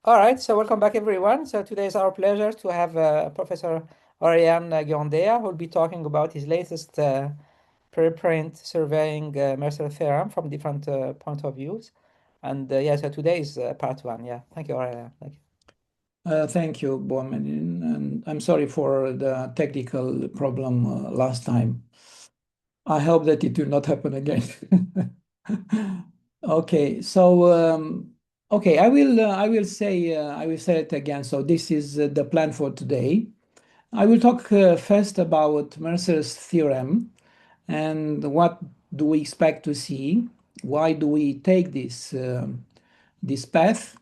All right, so welcome back, everyone. So today is our pleasure to have Professor Aurelian Gheondea, who will be talking about his latest preprint surveying Mercer theorem from different point of views. And yeah, so today is part one. Yeah, thank you, Aurelian. Thank you. Thank you, Bowman, and I'm sorry for the technical problem last time. I hope that it will not happen again. Okay, so okay, I will say it again. So this is the plan for today. I will talk first about Mercer's theorem and what do we expect to see. Why do we take this path?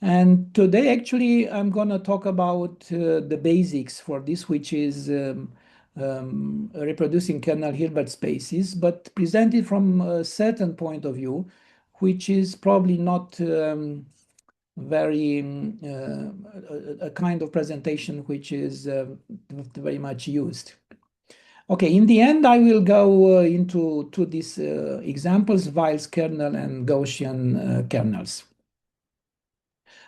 And today, actually, I'm going to talk about the basics for this, which is reproducing kernel Hilbert spaces, but presented from a certain point of view, which is probably not very a kind of presentation which is very much used. Okay, in the end, I will go into these examples, Weil's kernel and Gaussian kernels.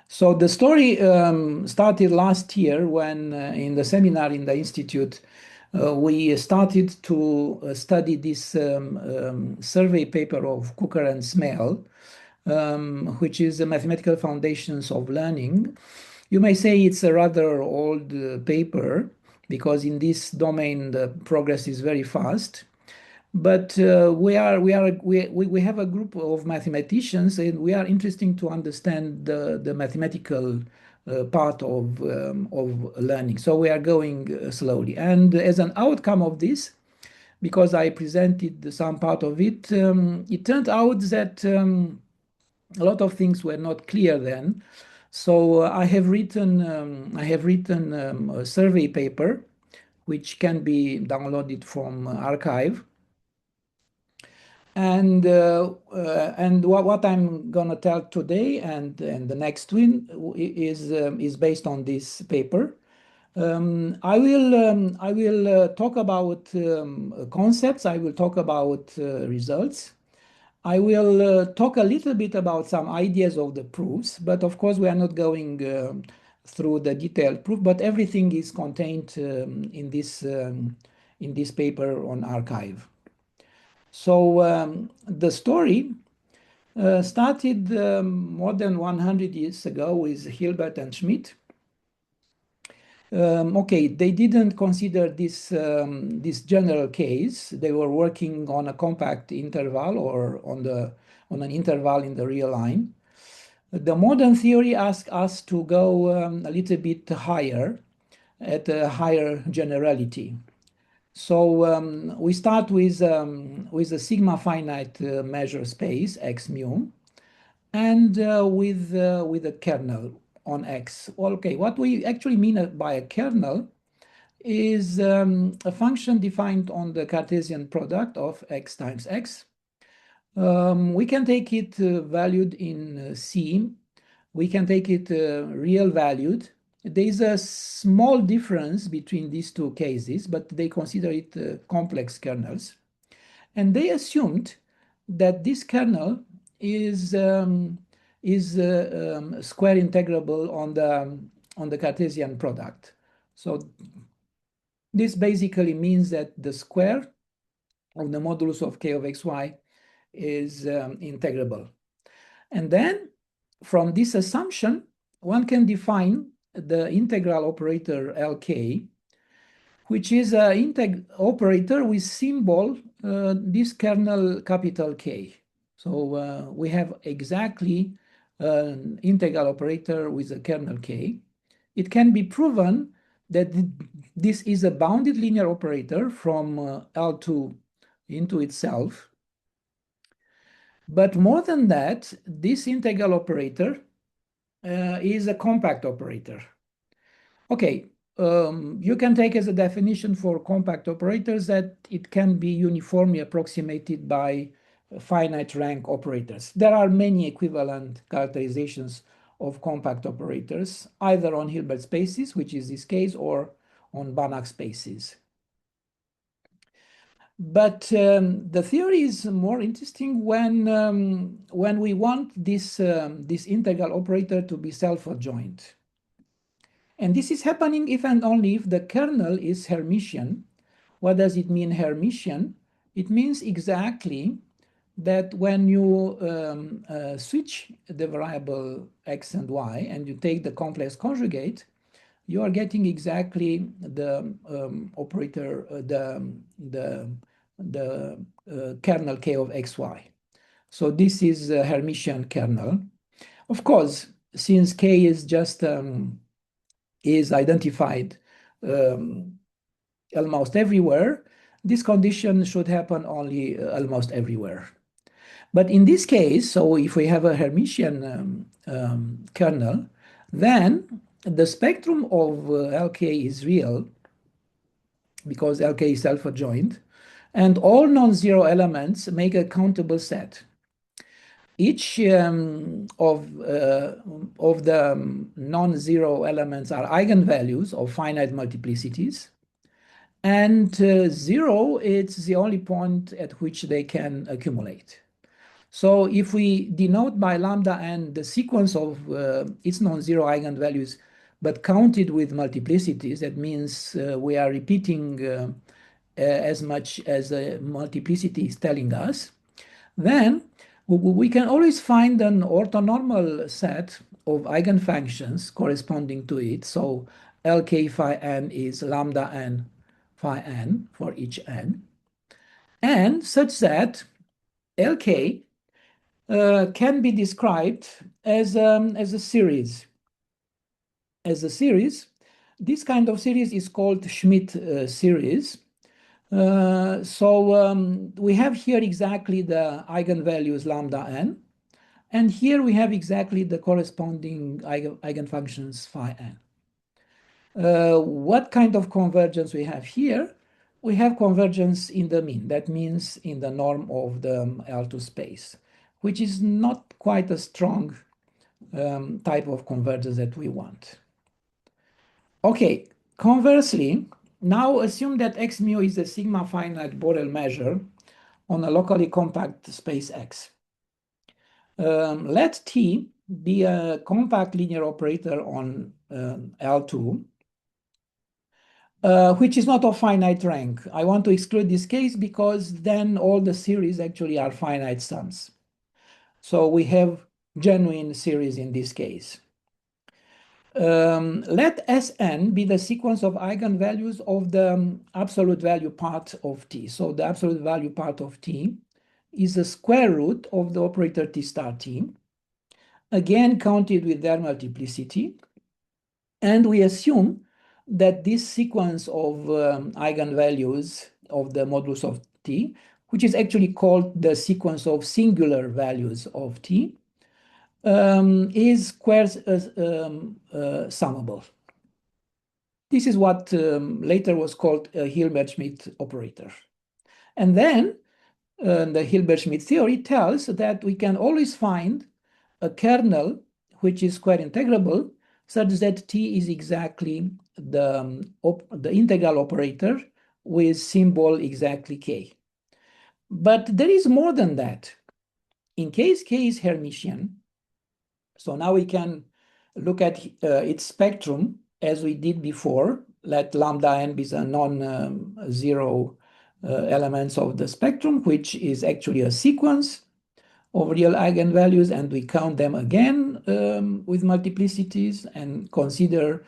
So the story started last year when in the seminar in the institute, we started to study this survey paper of Cooker and Smale, which is the Mathematical Foundations of Learning. You may say it's a rather old paper because in this domain the progress is very fast. But we have a group of mathematicians, and we are interesting to understand the mathematical part of learning. So we are going slowly. And as an outcome of this, because I presented some part of it, it turned out that a lot of things were not clear then. So I have written a survey paper which can be downloaded from archive. And what I'm gonna tell today and the next one is based on this paper. I will talk about concepts. I will talk about results. I will talk a little bit about some ideas of the proofs, but of course we are not going through the detailed proof. But everything is contained in this paper on archive. So the story started more than 100 years ago with Hilbert and Schmidt. Okay, they didn't consider this general case. They were working on a compact interval or on an interval in the real line. The modern theory asks us to go a little bit higher, at a higher generality. So we start with a sigma finite measure space x mu, and with a kernel on X. Well, okay, what we actually mean by a kernel is a function defined on the Cartesian product of X times X. We can take it valued in C. We can take it real valued. There is a small difference between these two cases, but they consider it complex kernels. And they assumed that this kernel is square integrable on the Cartesian product. So this basically means that the square of the modulus of k of xy is integrable. And then from this assumption, one can define the integral operator Lk, which is an operator with symbol this kernel capital K. So we have exactly an integral operator with a kernel K. It can be proven that this is a bounded linear operator from L2 into itself. But more than that, this integral operator is a compact operator. Okay, you can take as a definition for compact operators that it can be uniformly approximated by finite rank operators. There are many equivalent characterizations of compact operators, either on Hilbert spaces, which is this case, or on Banach spaces. But the theory is more interesting when we want this integral operator to be self-adjoint. And this is happening if and only if the kernel is Hermitian. What does it mean, Hermitian? It means exactly that when you switch the variable x and y and you take the complex conjugate, you are getting exactly the operator, the kernel k of xy. So this is a Hermitian kernel. Of course, since k is just is identified almost everywhere, this condition should happen only almost everywhere. But in this case, so if we have a Hermitian kernel, then the spectrum of LK is real because LK is self-adjoint, and all non-zero elements make a countable set. Each of the non-zero elements are eigenvalues of finite multiplicities, and zero is the only point at which they can accumulate. So if we denote by lambda n the sequence of its non-zero eigenvalues, but counted with multiplicities, that means we are repeating as much as the multiplicity is telling us, then we can always find an orthonormal set of eigenfunctions corresponding to it. So Lk phi n is lambda n phi n for each n, and such that Lk can be described as a series. As a series, this kind of series is called Schmidt series. So we have here exactly the eigenvalues lambda n, and here we have exactly the corresponding eigenfunctions phi n. What kind of convergence we have here? We have convergence in the mean. That means in the norm of the L2 space, which is not quite a strong type of convergence that we want. Okay, conversely, now assume that x mu is a sigma finite Borel measure on a locally compact space X. Let T be a compact linear operator on L2, which is not of finite rank. I want to exclude this case because then all the series actually are finite sums. So we have genuine series in this case. Let Sn be the sequence of eigenvalues of the absolute value part of T. So the absolute value part of T is the square root of the operator T star T, again counted with their multiplicity. And we assume that this sequence of eigenvalues of the modulus of T, which is actually called the sequence of singular values of T, is square summable. This is what later was called a Hilbert-Schmidt operator. And then the Hilbert-Schmidt theory tells that we can always find a kernel which is square integrable such that T is exactly the integral operator with symbol exactly K. But there is more than that. In case K is Hermitian, so now we can look at its spectrum as we did before. Let lambda n be the non-zero elements of the spectrum, which is actually a sequence of real eigenvalues, and we count them again with multiplicities and consider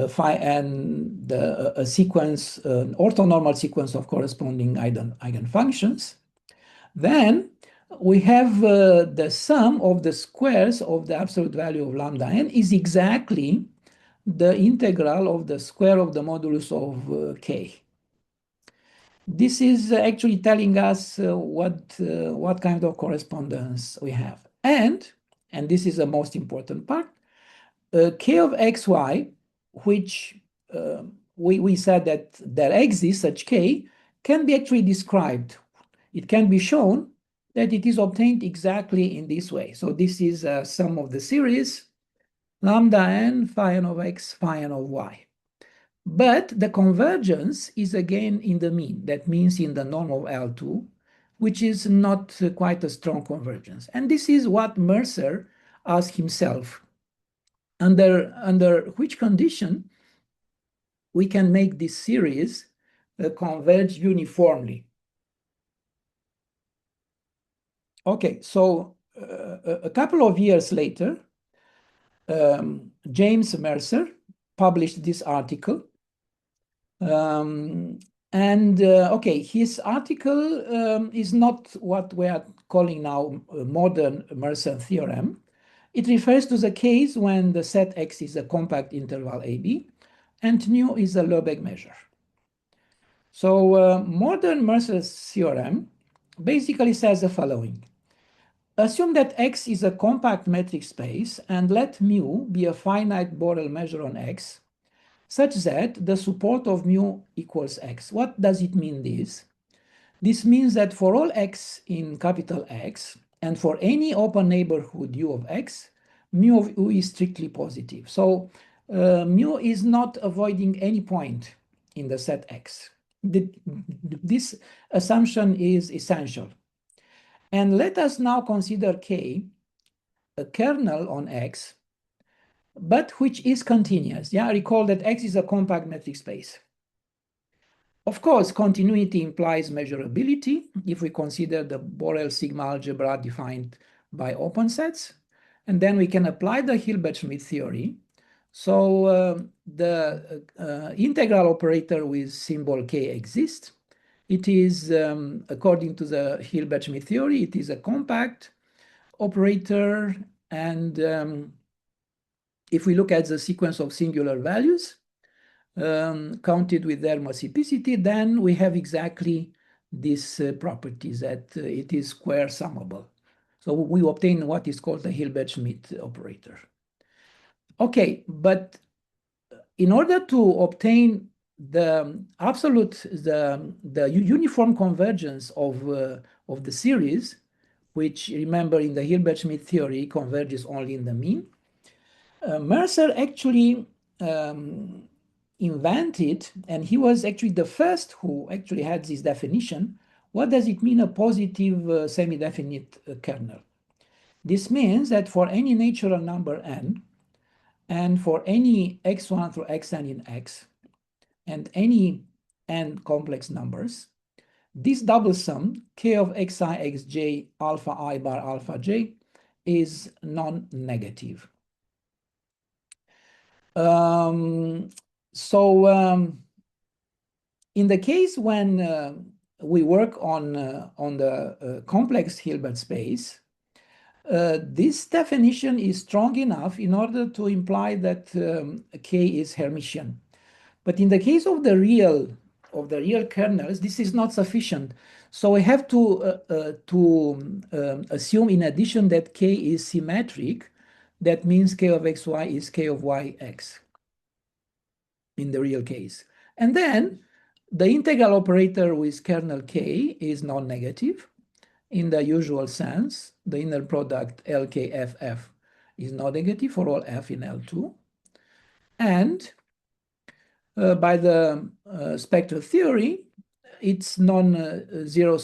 phi n a sequence, an orthonormal sequence of corresponding eigenfunctions. Then we have the sum of the squares of the absolute value of lambda n is exactly the integral of the square of the modulus of k. This is actually telling us what kind of correspondence we have. And this is the most important part, k of xy, which we said that there exists such k, can be actually described. It can be shown that it is obtained exactly in this way. So this is a sum of the series lambda n phi n of x phi n of y. But the convergence is again in the mean. That means in the norm of L2, which is not quite a strong convergence. And this is what Mercer asked himself. Under which condition we can make this series converge uniformly. Okay, so a couple of years later, James Mercer published this article. Okay, his article is not what we are calling now modern Mercer theorem. It refers to the case when the set X is a compact interval AB and nu is a Lebesgue measure. So modern Mercer's theorem basically says the following. Assume that X is a compact metric space and let mu be a finite Borel measure on X such that the support of mu equals X. What does it mean this? This means that for all X in capital X and for any open neighborhood U of X, mu of U is strictly positive. So mu is not avoiding any point in the set X. This assumption is essential. And let us now consider K a kernel on X, but which is continuous. Yeah, recall that X is a compact metric space. Of course, continuity implies measurability if we consider the Borel sigma algebra defined by open sets. And then we can apply the Hilbert-Schmidt theory. So the integral operator with symbol K exists. It is, according to the Hilbert-Schmidt theory, it is a compact operator. And if we look at the sequence of singular values counted with their multiplicity, then we have exactly this property that it is square summable. So we obtain what is called the Hilbert-Schmidt operator. Okay, but in order to obtain the absolute, the uniform convergence of the series, which remember in the Hilbert-Schmidt theory converges only in the mean, Mercer actually invented, and he was actually the first who actually had this definition. What does it mean, a positive semi-definite kernel? This means that for any natural number n, and for any x1 through xn in X, and any n complex numbers, this double sum, k of xi xj alpha I bar alpha j, is non-negative. In the case when we work on the complex Hilbert space, this definition is strong enough in order to imply that K is Hermitian. But in the case of the real kernels, this is not sufficient. So we have to assume in addition that K is symmetric. That means K of xy is K of yx in the real case. And then the integral operator with kernel K is non-negative in the usual sense. The inner product LKFF is non-negative for all F in L2. And by the spectral theory, its non-zero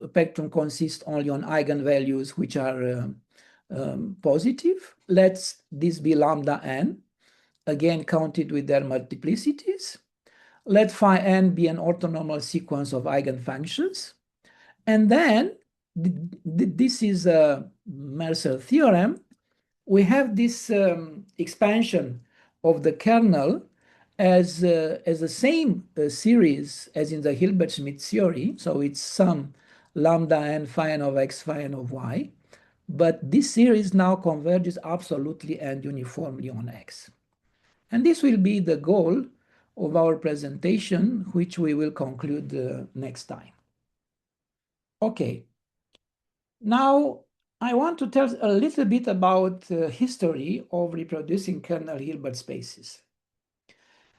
spectrum consists only on eigenvalues which are positive. Let this be lambda n, again counted with their multiplicities. Let phi n be an orthonormal sequence of eigenfunctions. And then, this is a Mercer theorem, we have this expansion of the kernel as the same series as in the Hilbert-Schmidt theory. So it's some lambda n phi n of x, phi n of y. But this series now converges absolutely and uniformly on X. And this will be the goal of our presentation, which we will conclude next time. Okay. Now, I want to tell a little bit about the history of reproducing kernel Hilbert spaces.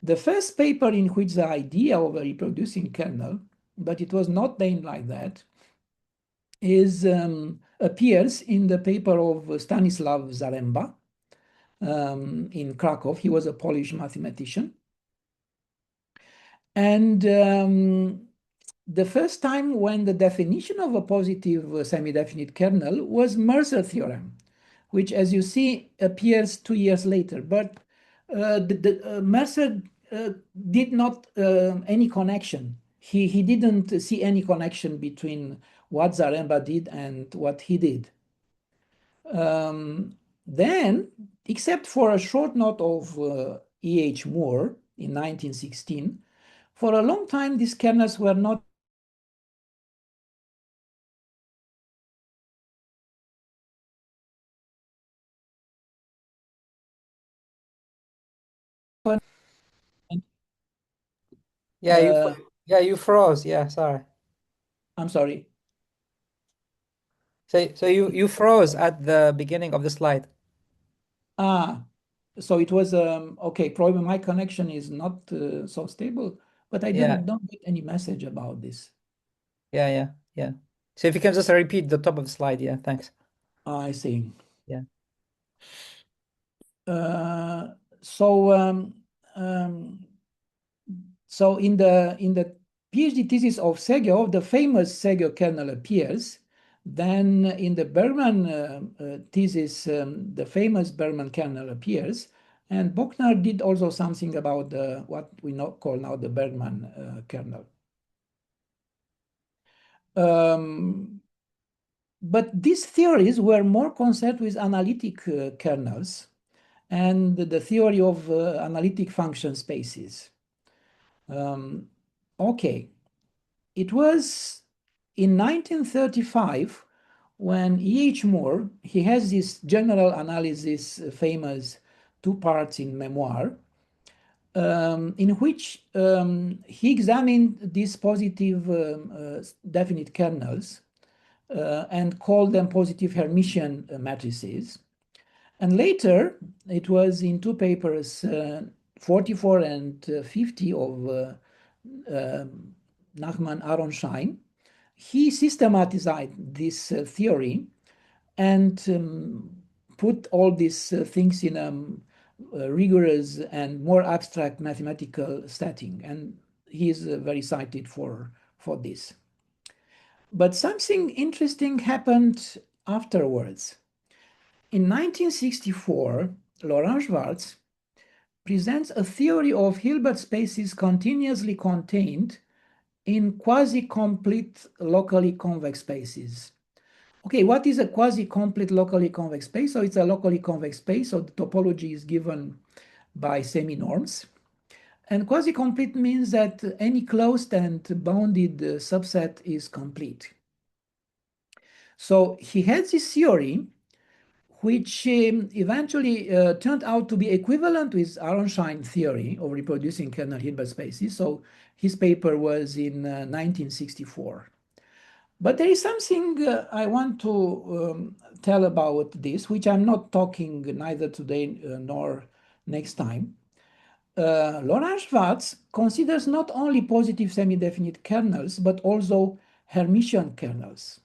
The first paper in which the idea of a reproducing kernel, but it was not named like that, appears in the paper of Stanisław Zaremba, in Krakow. He was a Polish mathematician. And the first time when the definition of a positive semi-definite kernel was Mercer theorem, which, as you see, appears 2 years later. But Mercer did not any connection. He didn't see any connection between what Zaremba did and what he did. Then, except for a short note of E.H. Moore in 1916, for a long time these kernels were not Yeah, uh, you froze. Yeah, sorry. I'm sorry. So you froze at the beginning of the slide. Ah, so it was okay. Probably my connection is not so stable, but I Yeah, don't get any message about this. yeah. So if you can just repeat the top of the slide, yeah, thanks. I see. Yeah. Uh, so um, so in the PhD thesis of Segev, the famous Segev kernel appears. Then in the Berman thesis, the famous Berman kernel appears. And Bochner did also something about what we call now the Bergman kernel. Um, but these theories were more concerned with analytic kernels and the theory of analytic function spaces. Okay, it was in 1935 when E.H. Moore, he has this general analysis, famous 2 parts in memoir, in which he examined these positive definite kernels and called them positive Hermitian matrices. And later, it was in 2 papers, 44 and 50 of Nachman Aronshine, he systematized this theory and put all these things in a rigorous and more abstract mathematical setting. And he is very cited for this. But something interesting happened afterwards. In 1964, Laurent Schwartz presents a theory of Hilbert spaces continuously contained in quasi-complete locally convex spaces. Okay, what is a quasi-complete locally convex space? So it's a locally convex space, so the topology is given by semi-norms. And quasi-complete means that any closed and bounded subset is complete. So he had this theory which eventually turned out to be equivalent with Aronshine theory of reproducing kernel Hilbert spaces. So his paper was in 1964. But there is something I want to tell about this, which I'm not talking neither today nor next time. Laurent Schwartz considers not only positive semi-definite kernels, but also Hermitian kernels.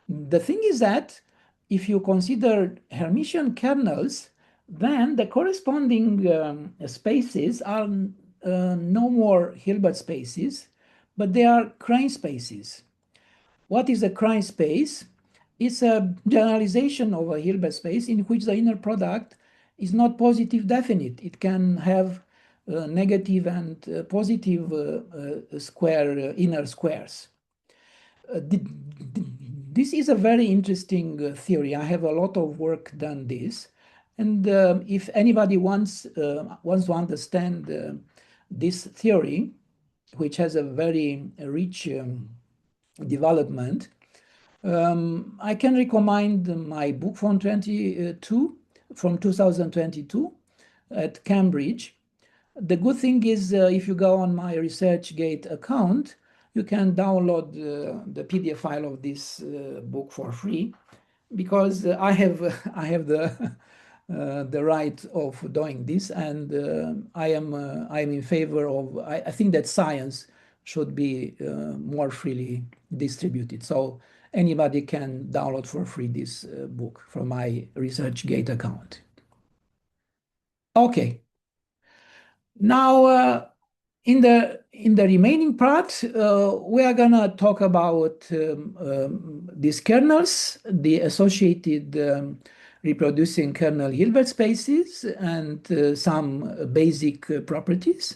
The thing is that if you consider Hermitian kernels, then the corresponding spaces are no more Hilbert spaces, but they are Crane spaces. What is a Crane space? It's a generalization of a Hilbert space in which the inner product is not positive definite. It can have negative and positive inner squares. This is a very interesting theory. I have a lot of work done this. And if anybody wants to understand this theory, which has a very rich development, I can recommend my book from 2022 at Cambridge. The good thing is if you go on my ResearchGate account, you can download the PDF file of this book for free because I have the right of doing this, and I am in favor of. I think that science should be more freely distributed. So anybody can download for free this book from my ResearchGate account. Okay, now In the remaining part, we are gonna talk about these kernels, the associated reproducing kernel Hilbert spaces, and some basic properties.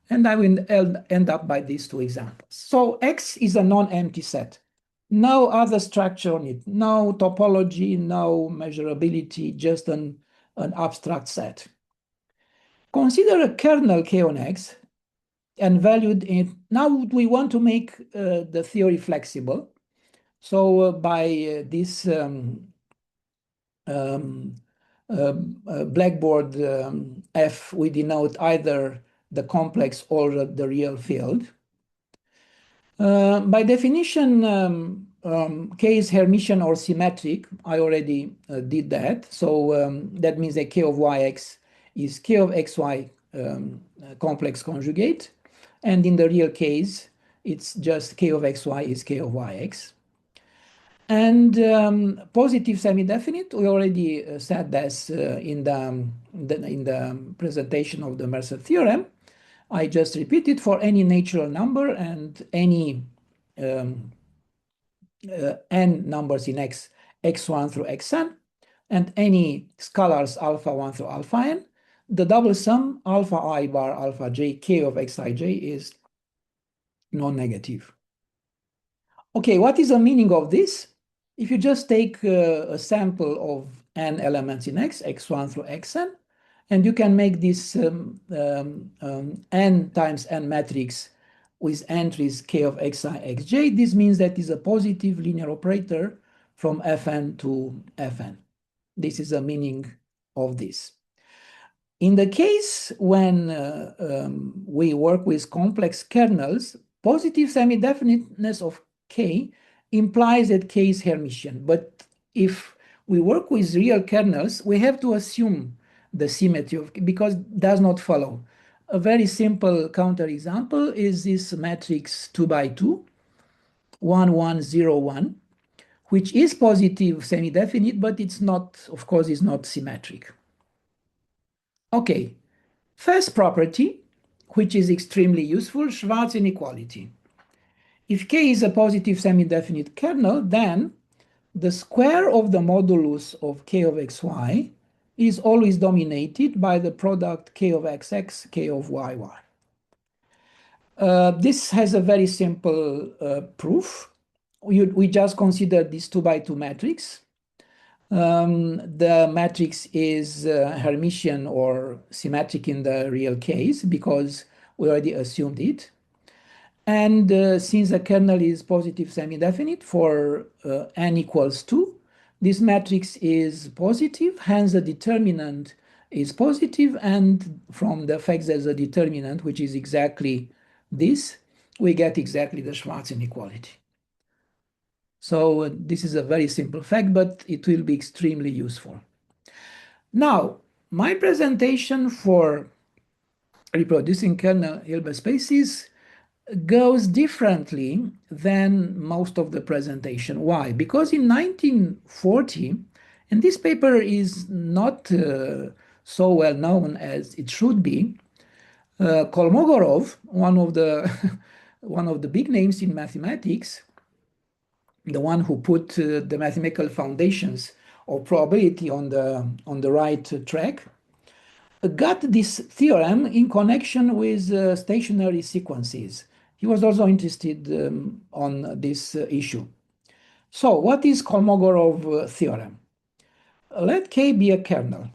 And I will end up by these two examples. So X is a non-empty set. No other structure on it, no topology, no measurability, just an abstract set. Consider a kernel K on X and valued in. Now we want to make the theory flexible. So by this blackboard F, we denote either the complex or the real field. By definition, K is Hermitian or symmetric. I already did that. So that means that K of Yx is K of xy complex conjugate. And in the real case, it's just K of xy is K of yx. And positive semi-definite, we already said this in the presentation of the Mercer theorem. I just repeat it for any natural number and any n numbers in X, x1 through xn, and any scalars alpha 1 through alpha n. The double sum alpha I bar alpha j K of xij is non-negative. Okay, what is the meaning of this? If you just take a sample of n elements in X, x1 through xn, and you can make this n times n matrix with entries k of xi, xj, this means that is a positive linear operator from fn to fn. This is the meaning of this. In the case when we work with complex kernels, positive semi-definiteness of K implies that K is Hermitian. But if we work with real kernels, we have to assume the symmetry of K because it does not follow. A very simple counterexample is this matrix 2 by 2, 1, 1, 0, 1, which is positive semi-definite, but it's not, of course, is not symmetric. Okay, first property, which is extremely useful, Schwarz inequality. If K is a positive semi-definite kernel, then the square of the modulus of K of xy is always dominated by the product K of xx, K of yy. This has a very simple proof. We just consider this 2 by 2 matrix. The matrix is Hermitian or symmetric in the real case because we already assumed it. And since the kernel is positive semi-definite for n equals 2, this matrix is positive, hence the determinant is positive, and from the fact there's a determinant, which is exactly this, we get exactly the Schwarz inequality. So this is a very simple fact, but it will be extremely useful. Now, my presentation for reproducing kernel Hilbert spaces goes differently than most of the presentation. Why? Because in 1940, and this paper is not so well known as it should be, Kolmogorov, one of the one of the big names in mathematics, the one who put the mathematical foundations of probability on the right track, got this theorem in connection with stationary sequences. He was also interested on this issue. So what is Kolmogorov theorem? Let K be a kernel,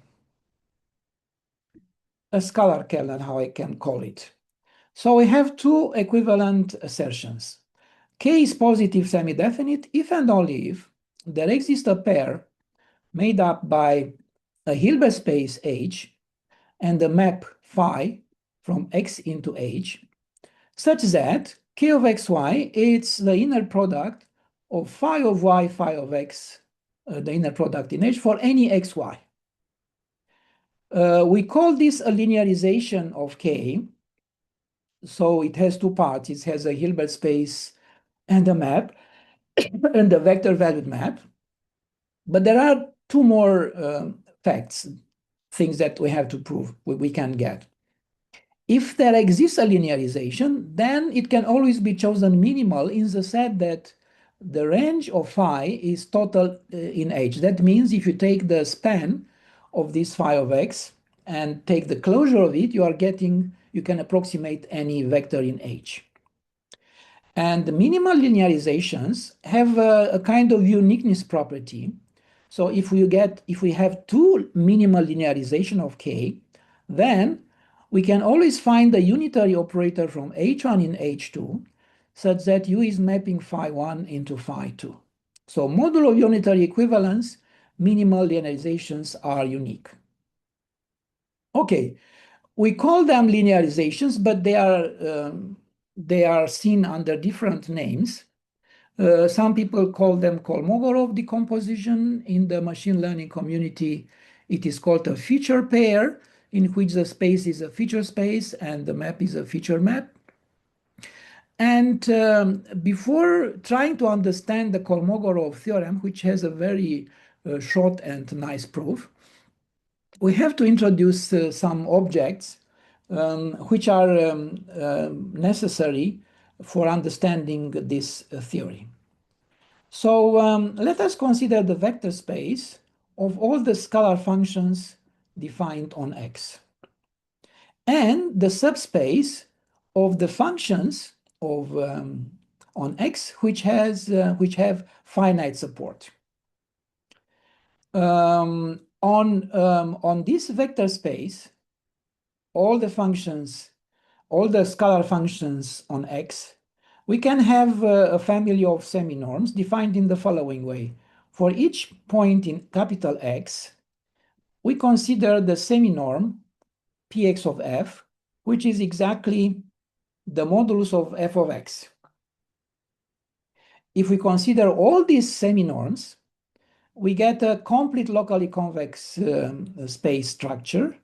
a scalar kernel, how I can call it. So we have two equivalent assertions. K is positive semi-definite if and only if there exists a pair made up by a Hilbert space H and a map phi from X into H, such that K of xy is the inner product of phi of y, phi of x, the inner product in H for any xy. We call this a linearization of K. So it has two parts. It has a Hilbert space and a map, and a vector valued map. But there are two more facts, things that we have to prove, we can get. If there exists a linearization, then it can always be chosen minimal in the set that the range of phi is total in H. That means if you take the span of this phi of x and take the closure of it, you can approximate any vector in H. And the minimal linearizations have a kind of uniqueness property. So if we have two minimal linearization of K, then we can always find the unitary operator from H1 in H2 such that U is mapping phi 1 into phi 2. So modulo unitary equivalence, minimal linearizations are unique. Okay, we call them linearizations, but they are seen under different names. Some people call them Kolmogorov decomposition. In the machine learning community, it is called a feature pair, in which the space is a feature space and the map is a feature map. And before trying to understand the Kolmogorov theorem, which has a very short and nice proof, we have to introduce some objects which are necessary for understanding this theory. So let us consider the vector space of all the scalar functions defined on X and the subspace of the functions of on X which have finite support. On this vector space, all the scalar functions on X, we can have a family of seminorms defined in the following way. For each point in capital X, we consider the seminorm Px of f, which is exactly the modulus of f of x. If we consider all these seminorms, we get a complete locally convex space structure,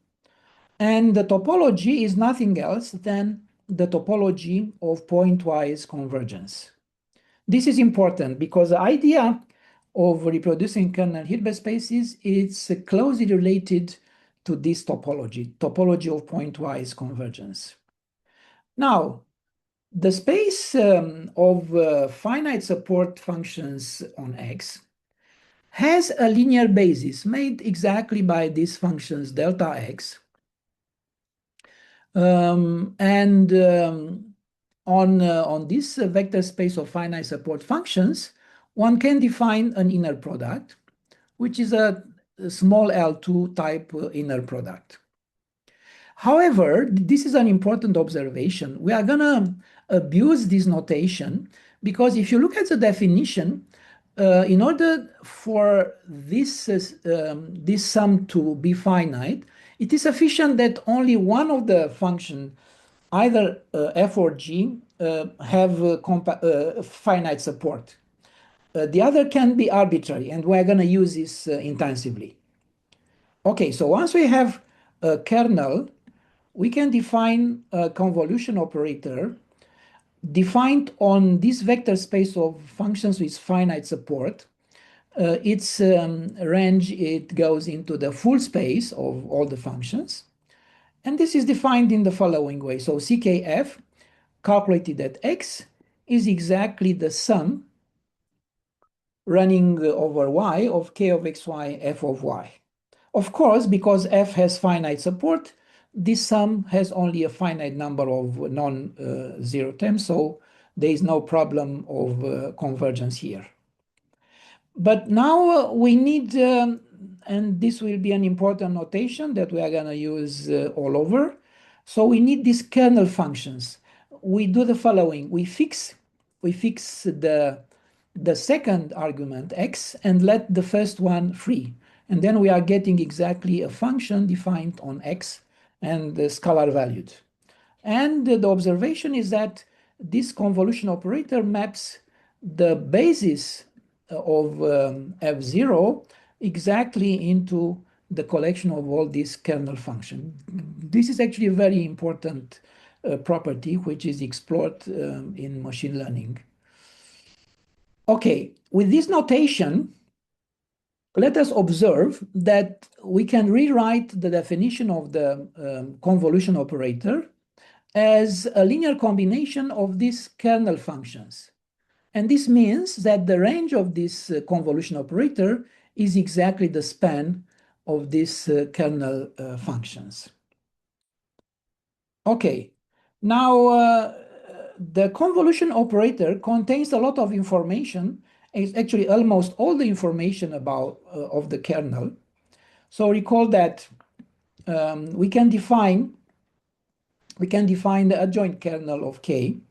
and the topology is nothing else than the topology of pointwise convergence. This is important because the idea of reproducing kernel Hilbert spaces is closely related to this topology of pointwise convergence. Now, the space of finite support functions on X has a linear basis made exactly by these functions delta X. On this vector space of finite support functions, one can define an inner product, which is a small L2 type inner product. However, this is an important observation. We are going to abuse this notation because if you look at the definition, in order for this sum to be finite, it is sufficient that only one of the function, either f or g, have finite support. The other can be arbitrary, and we're going to use this intensively. Okay, so once we have a kernel, we can define a convolution operator defined on this vector space of functions with finite support. Its range, it goes into the full space of all the functions. And this is defined in the following way. So CKF calculated at X is exactly the sum running over Y of K of XY F of Y. Of course, because F has finite support, this sum has only a finite number of non-zero terms, so there is no problem of convergence here. But now we need, and this will be an important notation that we are going to use all over. So we need these kernel functions. We do the following. We fix the second argument x and let the first one free. And then we are getting exactly a function defined on x and scalar valued. And the observation is that this convolution operator maps the basis of F0 exactly into the collection of all these kernel functions. This is actually a very important property which is explored in machine learning. Okay, with this notation, let us observe that we can rewrite the definition of the convolution operator as a linear combination of these kernel functions. And this means that the range of this convolution operator is exactly the span of these kernel functions. Okay, now the convolution operator contains a lot of information. It's actually almost all the information about of the kernel. So recall that we can define the adjoint kernel of k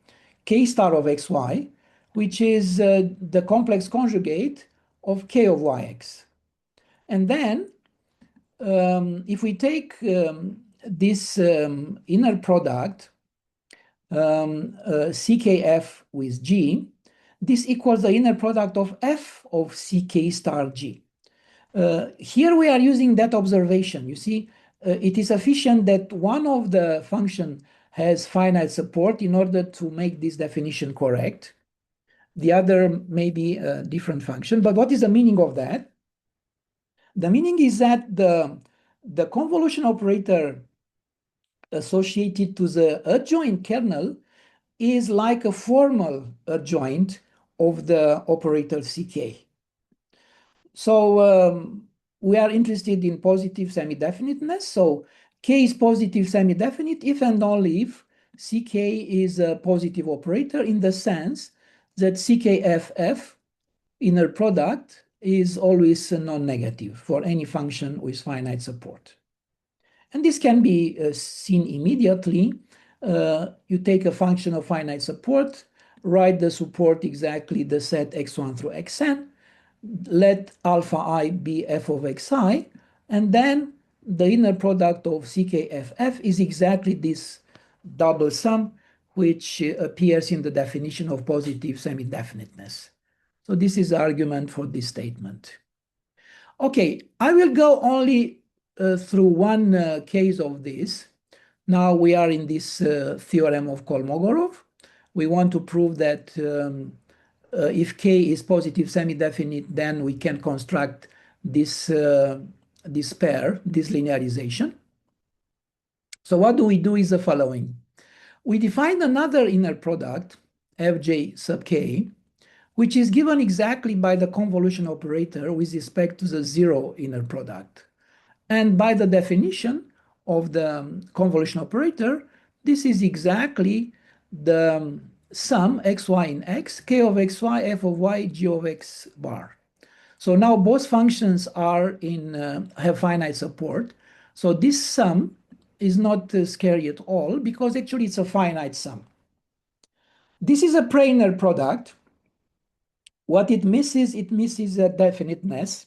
star of xy, which is the complex conjugate of k of yx. And then if we take this inner product ckf with g, this equals the inner product of f of ck star g. Here we are using that observation. You see, it is sufficient that one of the function has finite support in order to make this definition correct. The other may be a different function, but what is the meaning of that? The meaning is that the convolution operator associated to the adjoint kernel is like a formal adjoint of the operator ck. So we are interested in positive semi-definiteness. So k is positive semi-definite if and only if ck is a positive operator, in the sense that ckff inner product is always non-negative for any function with finite support. And this can be seen immediately. You take a function of finite support, write the support exactly the set x1 through xn, let alpha I be f of xi, and then the inner product of ckff is exactly this double sum, which appears in the definition of positive semi-definiteness. So this is the argument for this statement. Okay, I will go only through one case of this. Now we are in this theorem of Kolmogorov. We want to prove that if k is positive semi-definite, then we can construct this pair, this linearization. So what do we do is the following. We define another inner product, fj sub k, which is given exactly by the convolution operator with respect to the zero inner product. And by the definition of the convolution operator, this is exactly the sum xy in x, k of xy, f of y, g of x bar. So now both functions are have finite support. So this sum is not scary at all, because actually it's a finite sum. This is a Preiner product. What it misses a definiteness.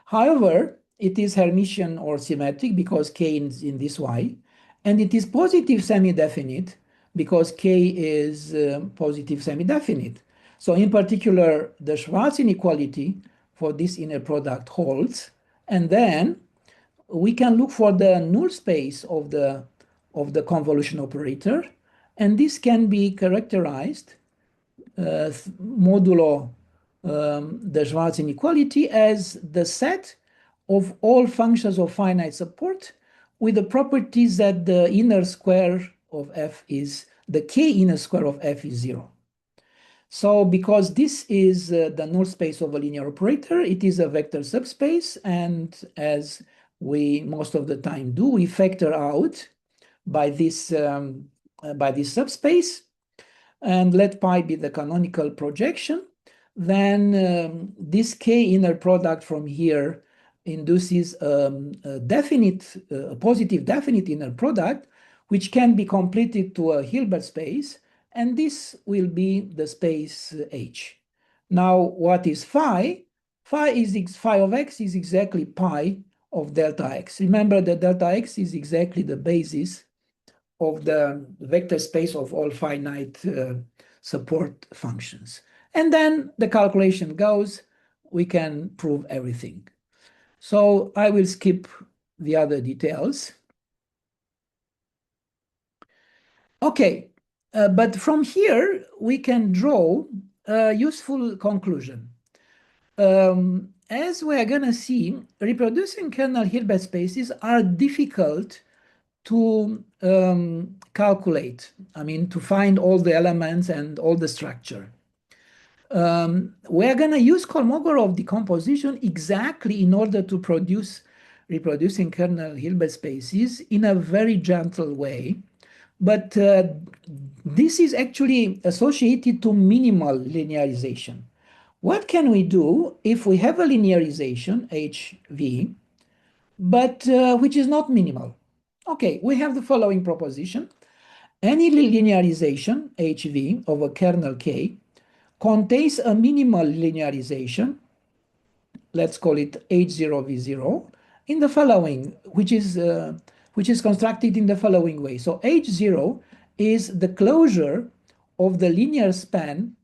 However, it is Hermitian or symmetric because k is in this y, and it is positive semi-definite because k is positive semi-definite. So in particular, the Schwarz inequality for this inner product holds, and then we can look for the null space of the convolution operator, and this can be characterized modulo the Schwarz inequality as the set of all functions of finite support with the properties that the inner square of f is, the k inner square of f is 0. So because this is the null space of a linear operator, it is a vector subspace, and as we most of the time do, we factor out by this subspace, and let pi be the canonical projection. Then this k inner product from here induces a positive definite inner product, which can be completed to a Hilbert space, and this will be the space H. Now, what is phi? Phi of x is exactly pi of delta x. Remember that delta x is exactly the basis of the vector space of all finite support functions. And then the calculation goes, we can prove everything. So I will skip the other details. Okay, but from here, we can draw a useful conclusion. As we are going to see, reproducing kernel Hilbert spaces are difficult to calculate, I mean, to find all the elements and all the structure. We're going to use Kolmogorov decomposition exactly in order to produce reproducing kernel Hilbert spaces in a very gentle way. But this is actually associated to minimal linearization. What can we do if we have a linearization, HV, but which is not minimal? Okay, we have the following proposition. Any linearization, HV, of a kernel K contains a minimal linearization, let's call it H0V0, in the following, which is constructed in the following way. So H0 is the closure of the linear span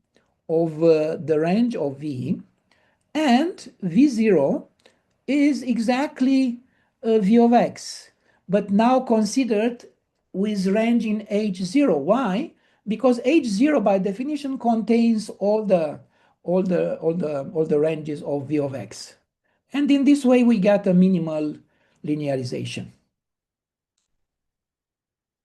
of the range of V, and V0 is exactly V of x, but now considered with range in H0. Why? Because H0 by definition contains all the ranges of V of x. And in this way we get a minimal linearization.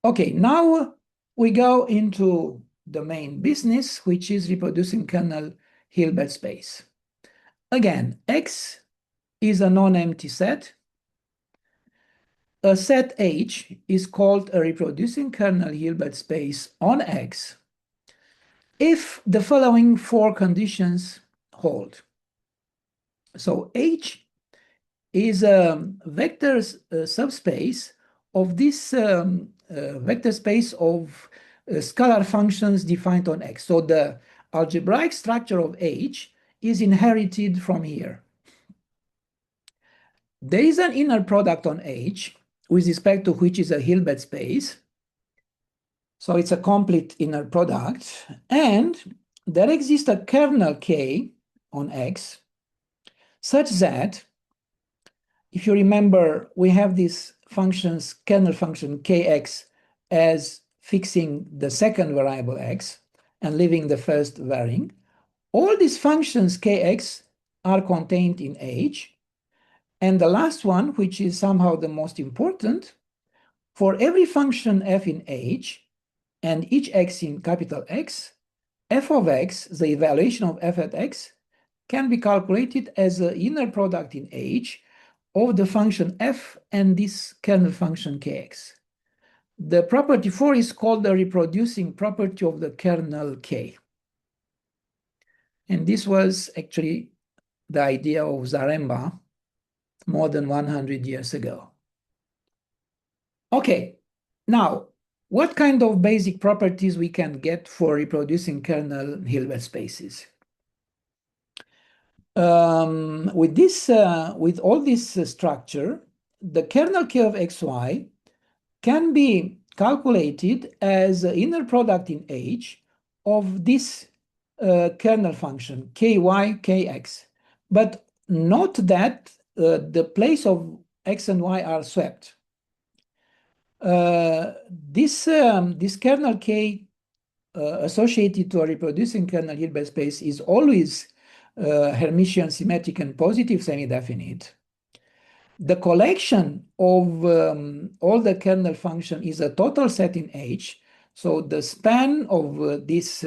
Okay, now we go into the main business, which is reproducing kernel Hilbert space. Again, X is a non-empty set. A set H is called a reproducing kernel Hilbert space on X if the following four conditions hold. So H is a vector subspace of this vector space of scalar functions defined on X. So the algebraic structure of H is inherited from here. There is an inner product on H with respect to which is a Hilbert space. So it's a complete inner product. And there exists a kernel K on X such that, if you remember, we have these functions, kernel function Kx as fixing the second variable x and leaving the first varying. All these functions Kx are contained in H. And the last one, which is somehow the most important, for every function f in H and each x in capital X, f of x, the evaluation of f at x, can be calculated as the inner product in H of the function f and this kernel function Kx. The property 4 is called the reproducing property of the kernel K. And this was actually the idea of Zaremba more than 100 years ago. Okay, now, what kind of basic properties we can get for reproducing kernel Hilbert spaces? With all this structure, the kernel K of xy can be calculated as an inner product in H of this kernel function ky kx. But note that the place of x and y are swept. This kernel K associated to a reproducing kernel Hilbert space is always Hermitian, symmetric, and positive semi-definite. The collection of all the kernel function is a total set in H. So the span of these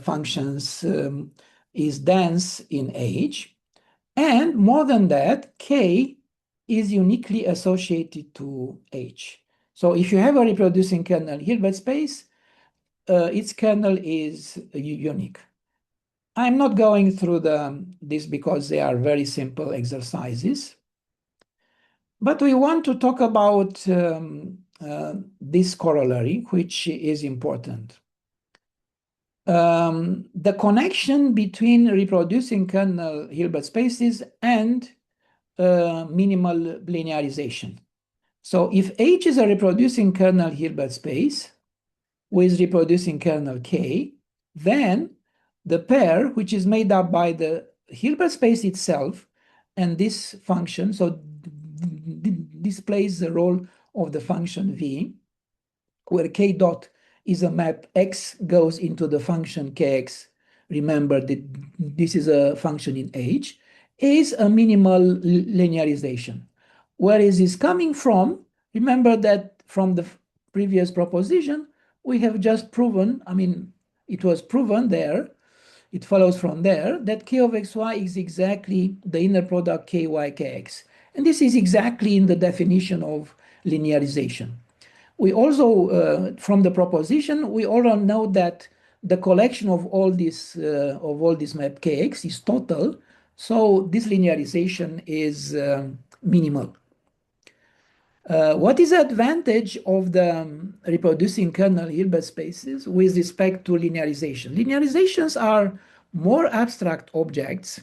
functions is dense in H. And more than that, K is uniquely associated to H. So if you have a reproducing kernel Hilbert space, its kernel is unique. I'm not going through this because they are very simple exercises. But we want to talk about this corollary, which is important. The connection between reproducing kernel Hilbert spaces and minimal linearization. So if H is a reproducing kernel Hilbert space with reproducing kernel K, then the pair, which is made up by the Hilbert space itself and this function, so this plays the role of the function V, where K dot is a map X goes into the function Kx. Remember that this is a function in H, is a minimal linearization. Where is this coming from? Remember that from the previous proposition, we have just proven, I mean, it was proven there, it follows from there that k of xy is exactly the inner product ky kx. And this is exactly in the definition of linearization. We also, from the proposition, we all know that the collection of all this map kx is total, so this linearization is minimal. What is the advantage of the reproducing kernel Hilbert spaces with respect to linearization? Linearizations are more abstract objects.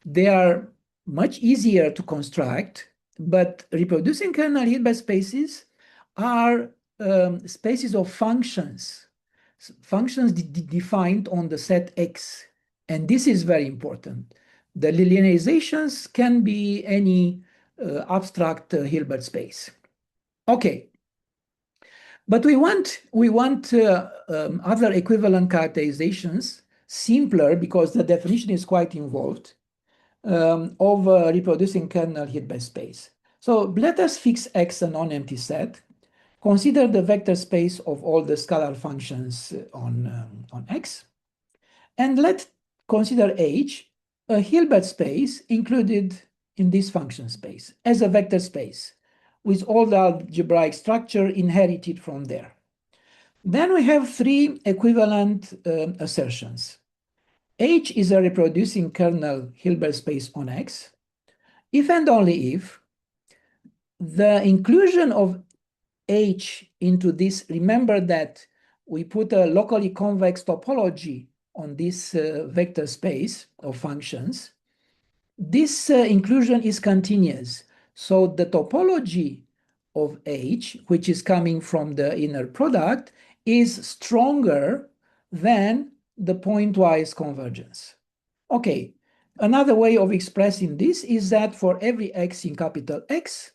They are much easier to construct, but reproducing kernel Hilbert spaces are spaces of functions, functions defined on the set X. And this is very important. The linearizations can be any abstract Hilbert space. Okay, but we want other equivalent characterizations, simpler because the definition is quite involved, of reproducing kernel Hilbert space. So let us fix X a non-empty set. Consider the vector space of all the scalar functions on X. And let's consider H a Hilbert space included in this function space as a vector space with all the algebraic structure inherited from there. Then we have three equivalent assertions. H is a reproducing kernel Hilbert space on X if and only if the inclusion of H into this, remember that we put a locally convex topology on this vector space of functions. This inclusion is continuous. So the topology of H, which is coming from the inner product, is stronger than the pointwise convergence. Okay, another way of expressing this is that for every x in capital X,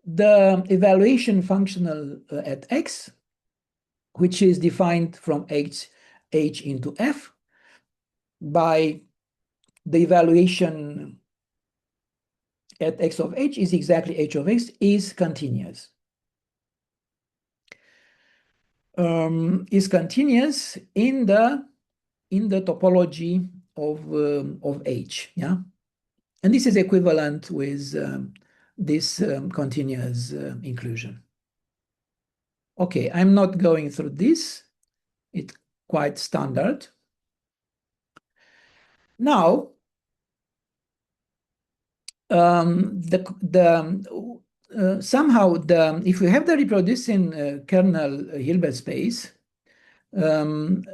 the evaluation functional at X, which is defined from H into F by the evaluation at X of H is exactly H of X is continuous. Is continuous in the topology of H, yeah, and this is equivalent with this continuous inclusion. Okay, I'm not going through this. It's quite standard. Now, somehow if we have the reproducing kernel Hilbert space, then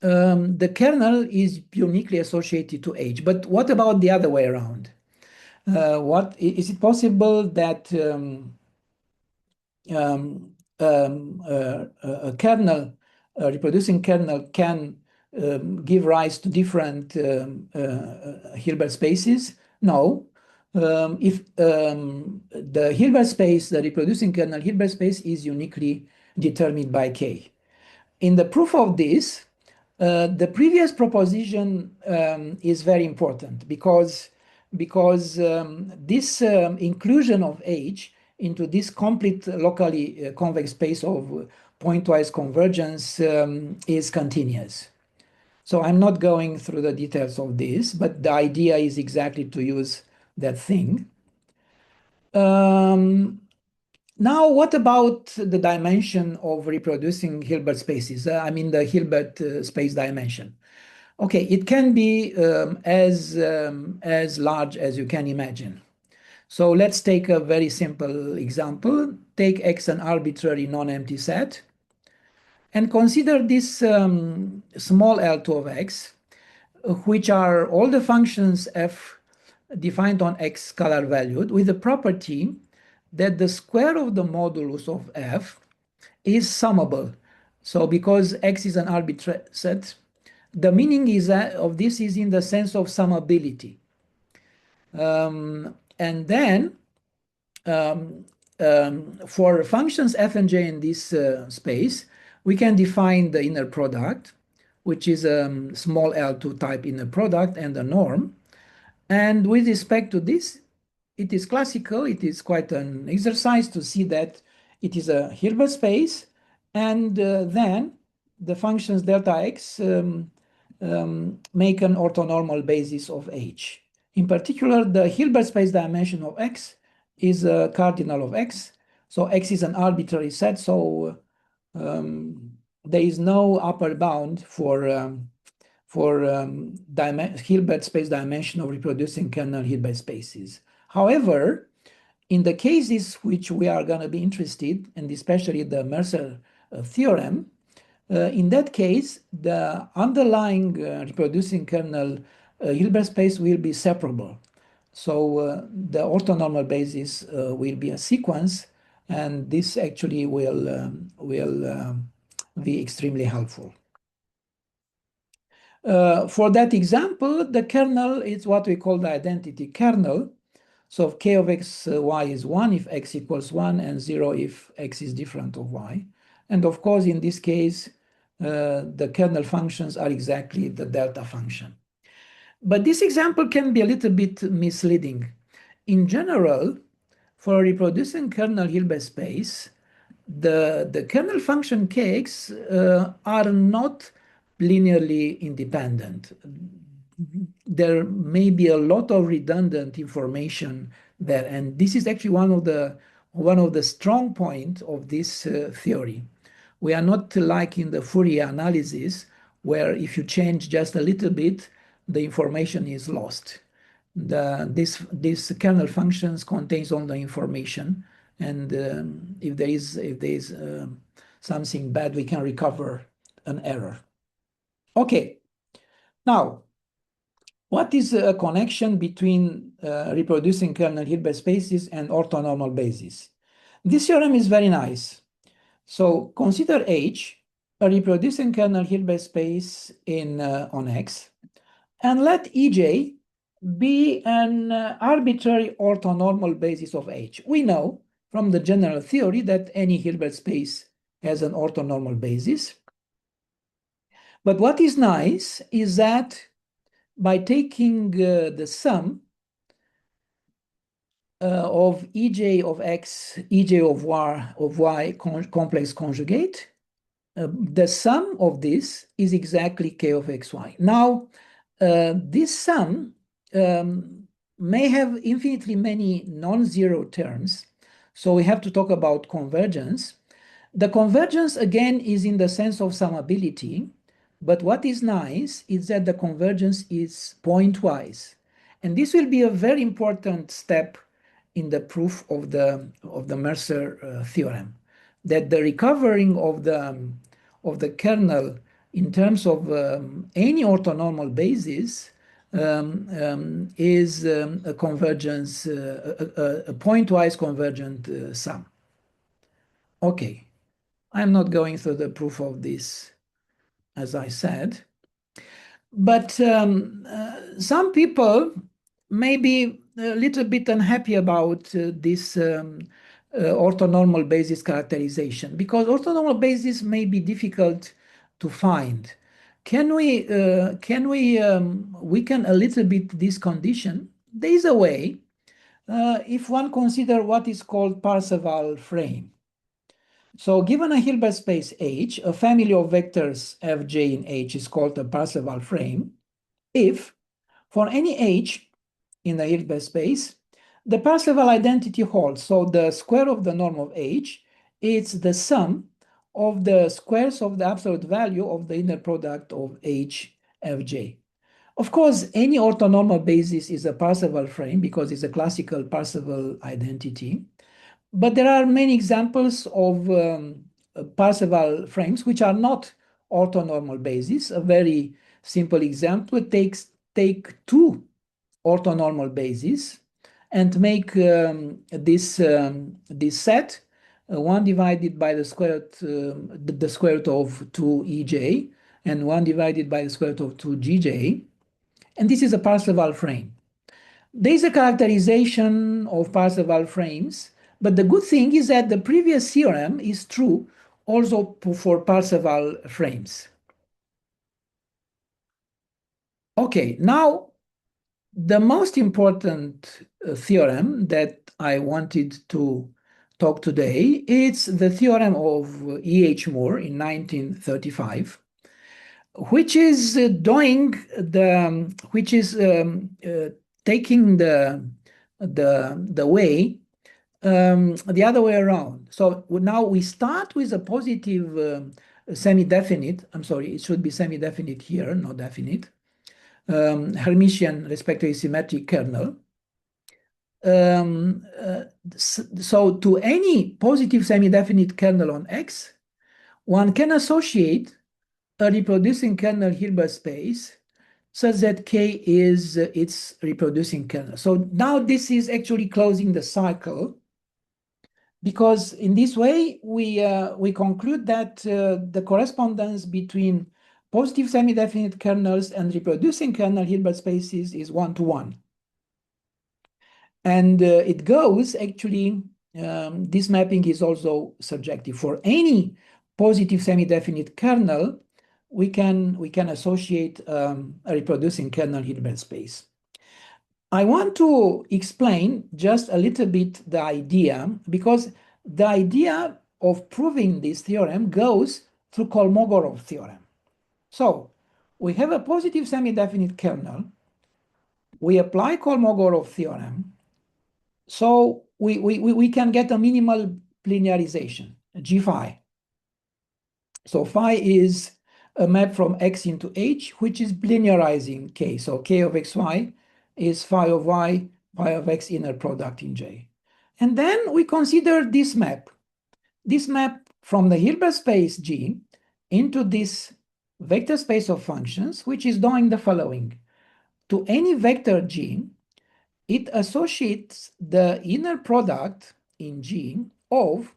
the kernel is uniquely associated to H. But what about the other way around? What is it possible that a kernel, a reproducing kernel, can give rise to different Hilbert spaces? No. If the Hilbert space, the reproducing kernel Hilbert space, is uniquely determined by K. In the proof of this, the previous proposition is very important because this inclusion of H into this complete locally convex space of pointwise convergence is continuous. So I'm not going through the details of this, but the idea is exactly to use that thing. Now, what about the dimension of reproducing Hilbert spaces? I mean, the Hilbert space dimension. Okay, it can be as large as you can imagine. So let's take a very simple example. Take X an arbitrary non-empty set and consider this small L2 of X, which are all the functions f defined on X scalar valued with the property that the square of the modulus of f is summable. So because X is an arbitrary set, the meaning is of this is in the sense of summability. And then for functions f and j in this space, we can define the inner product, which is a small L2 type inner product and a norm. And with respect to this, it is classical. It is quite an exercise to see that it is a Hilbert space, and then the functions delta x make an orthonormal basis of H. In particular, the Hilbert space dimension of X is a cardinal of X. So X is an arbitrary set. So there is no upper bound for Hilbert space dimension of reproducing kernel Hilbert spaces. However, in the cases which we are going to be interested, and especially the Mercer theorem, in that case, the underlying reproducing kernel Hilbert space will be separable. So the orthonormal basis will be a sequence, and this actually will be extremely helpful. For that example, the kernel is what we call the identity kernel. So if k of x y is 1 if x equals 1 and 0 if x is different of y. And of course, in this case, the kernel functions are exactly the delta function. But this example can be a little bit misleading. In general, for a reproducing kernel Hilbert space, the kernel function kx are not linearly independent. There may be a lot of redundant information there, and this is actually one of the strong points of this theory. We are not like in the Fourier analysis, where if you change just a little bit, the information is lost. This kernel functions contains all the information, and if there is something bad, we can recover an error. Okay, now what is a connection between reproducing kernel Hilbert spaces and orthonormal basis? This theorem is very nice. So consider H a reproducing kernel Hilbert space on X, and let EJ be an arbitrary orthonormal basis of H. We know from the general theory that any Hilbert space has an orthonormal basis. But what is nice is that by taking the sum of EJ of X, EJ of Y complex conjugate, the sum of this is exactly K of XY. Now, this sum may have infinitely many non-zero terms, so we have to talk about convergence. The convergence, again, is in the sense of summability, but what is nice is that the convergence is pointwise. And this will be a very important step in the proof of the Mercer theorem, that the recovering of the kernel in terms of any orthonormal basis is a convergence, a pointwise convergent sum. Okay, I'm not going through the proof of this, as I said, but some people may be a little bit unhappy about this orthonormal basis characterization, because orthonormal basis may be difficult to find. Can we weaken a little bit this condition? There is a way if one consider what is called Parseval frame. So given a Hilbert space H, a family of vectors Fj in H is called a Parseval frame if for any H in the Hilbert space, the Parseval identity holds. So the square of the norm of H is the sum of the squares of the absolute value of the inner product of H Fj. Of course, any orthonormal basis is a Parseval frame because it's a classical Parseval identity. But there are many examples of Parseval frames which are not orthonormal bases. A very simple example take two orthonormal bases and make this set 1 divided by the square root of 2 EJ and 1 divided by the square root of 2 GJ. And this is a Parseval frame. There is a characterization of Parseval frames, but the good thing is that the previous theorem is true also for Parseval frames. Okay, now the most important theorem that I wanted to talk today. It's the theorem of E.H. Moore in 1935, which is taking the way the other way around. So now we start with a positive semi-definite. I'm sorry, it should be semi-definite here, not definite. Hermitian respective symmetric kernel. So to any positive semi-definite kernel on X, one can associate a reproducing kernel Hilbert space such that K is its reproducing kernel. So now this is actually closing the cycle, because in this way we conclude that the correspondence between positive semi-definite kernels and reproducing kernel Hilbert spaces is 1-to-1. And it goes actually, this mapping is also subjective. For any positive semi-definite kernel, we can associate a reproducing kernel Hilbert space. I want to explain just a little bit the idea, because the idea of proving this theorem goes through Kolmogorov theorem. So we have a positive semi-definite kernel. We apply Kolmogorov theorem. So we can get a minimal linearization, G phi. So phi is a map from X into H, which is linearizing K. So K of xy is phi of y, phi of x inner product in J. And then we consider this map from the Hilbert space G into this vector space of functions, which is doing the following. To any vector G, it associates the inner product in G of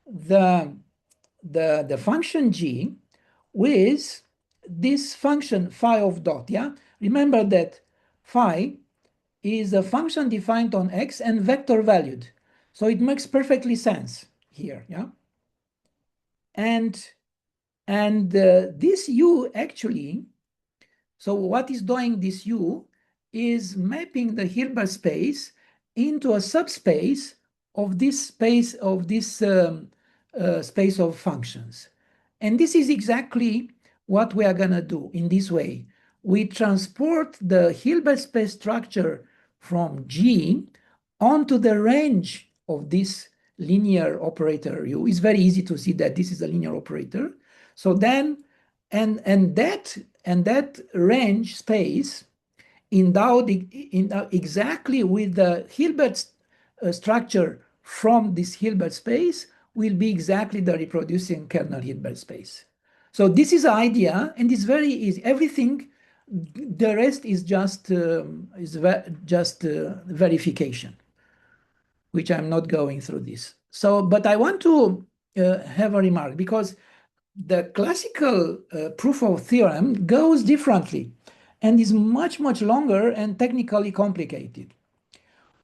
the function G with this function phi of dot, yeah? Remember that phi is a function defined on X and vector valued. So it makes perfectly sense here, yeah? And this U actually, so what is doing this U is mapping the Hilbert space into a subspace of this space space of functions. And this is exactly what we are going to do in this way. We transport the Hilbert space structure from G onto the range of this linear operator U. It's very easy to see that this is a linear operator. So then, and that range space endowed exactly with the Hilbert structure from this Hilbert space will be exactly the reproducing kernel Hilbert space. So this is the idea, and it's very easy. Everything, the rest is just verification, which I'm not going through this. So, but I want to have a remark, because the classical proof of theorem goes differently and is much, much longer and technically complicated.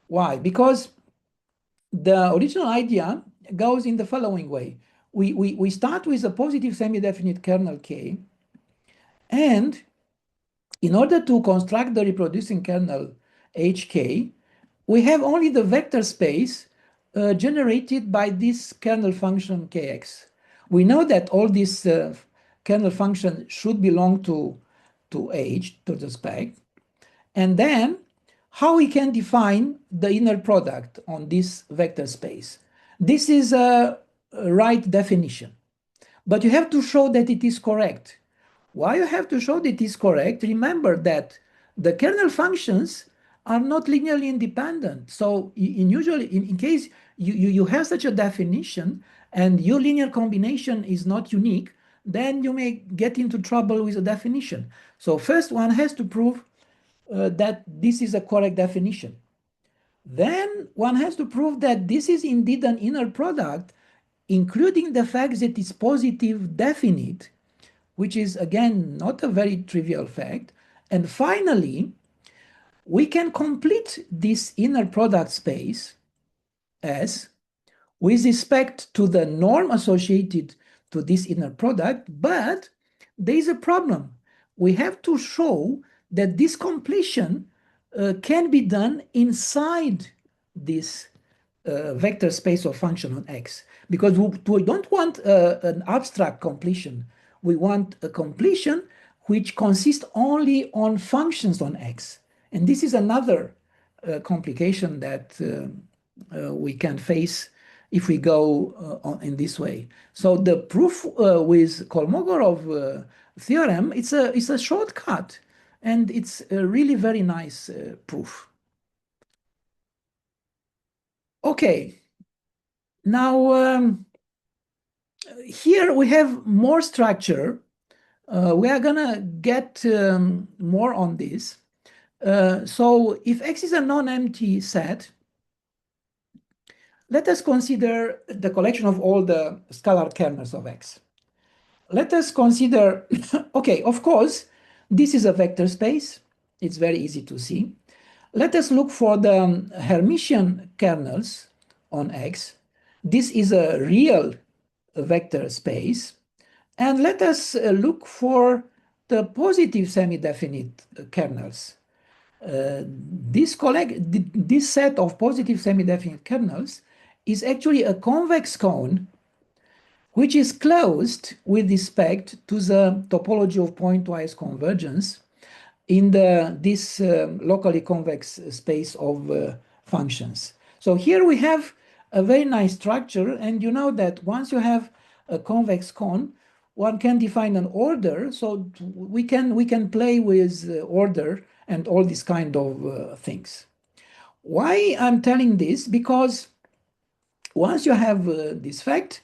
Why? Because the original idea goes in the following way. We start with a positive semi-definite kernel K, and in order to construct the reproducing kernel HK, we have only the vector space generated by this kernel function Kx. We know that all these kernel functions should belong to H, to the spec. And then how we can define the inner product on this vector space. This is a right definition, but you have to show that it is correct. Why you have to show that it is correct? Remember that the kernel functions are not linearly independent. So in case you have such a definition and your linear combination is not unique, then you may get into trouble with the definition. So first one has to prove that this is a correct definition. Then one has to prove that this is indeed an inner product, including the fact that it's positive definite, which is again not a very trivial fact. And finally, we can complete this inner product space S with respect to the norm associated to this inner product, but there is a problem. We have to show that this completion can be done inside this vector space of function on X, because we don't want an abstract completion. We want a completion which consists only on functions on X. And this is another complication that we can face if we go in this way. So the proof with Kolmogorov theorem, it's a shortcut, and it's a really very nice proof. Okay, now here we have more structure. We are gonna get more on this. So if X is a non-empty set, let us consider the collection of all the scalar kernels of X. Let us consider, okay, of course, this is a vector space. It's very easy to see. Let us look for the Hermitian kernels on X. This is a real vector space. And let us look for the positive semi-definite kernels. This set of positive semi-definite kernels is actually a convex cone which is closed with respect to the topology of pointwise convergence in this locally convex space of functions. So here we have a very nice structure, and you know that once you have a convex cone, one can define an order, so we can play with order and all these kind of things. Why I'm telling this? Because once you have this fact,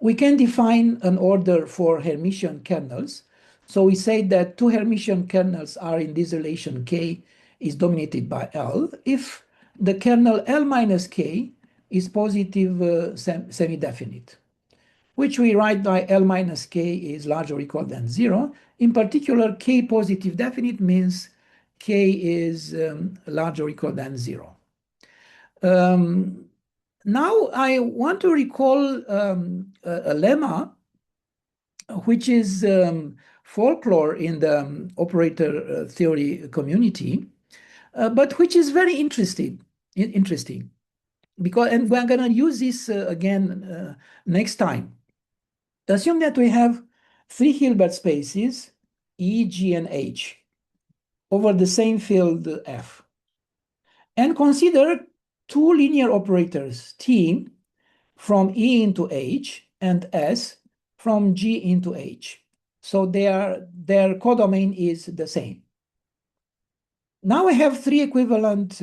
we can define an order for Hermitian kernels. So we say that two Hermitian kernels are in this relation K is dominated by L if the kernel L minus K is positive semi-definite, which we write by L minus K is larger or equal than 0. In particular, K positive definite means K is larger or equal than 0. Now I want to recall a lemma which is folklore in the operator theory community, but which is very interesting. Because, and we're going to use this again next time. Assume that we have three Hilbert spaces, E, G, and H, over the same field F. And consider two linear operators, T from E into H and S from G into H. So their codomain is the same. Now I have three equivalent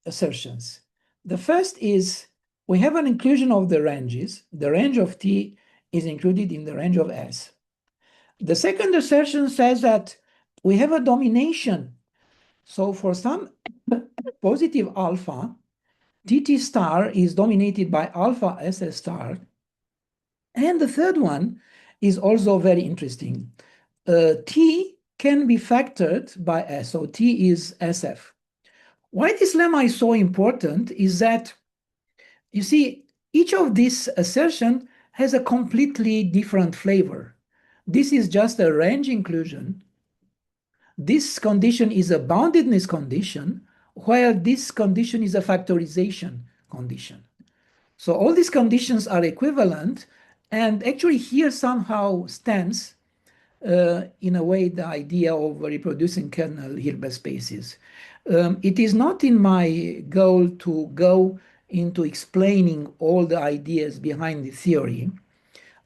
assertions. The first is we have an inclusion of the ranges. The range of T is included in the range of S. The second assertion says that we have a domination. So for some positive alpha, TT star is dominated by alpha SS star. And the third one is also very interesting. T can be factored by S, so T is SF. Why this lemma is so important is that, you see, each of these assertions has a completely different flavor. This is just a range inclusion. This condition is a boundedness condition, while this condition is a factorization condition. So all these conditions are equivalent, and actually here somehow stands in a way the idea of reproducing kernel Hilbert spaces. It is not in my goal to go into explaining all the ideas behind the theory.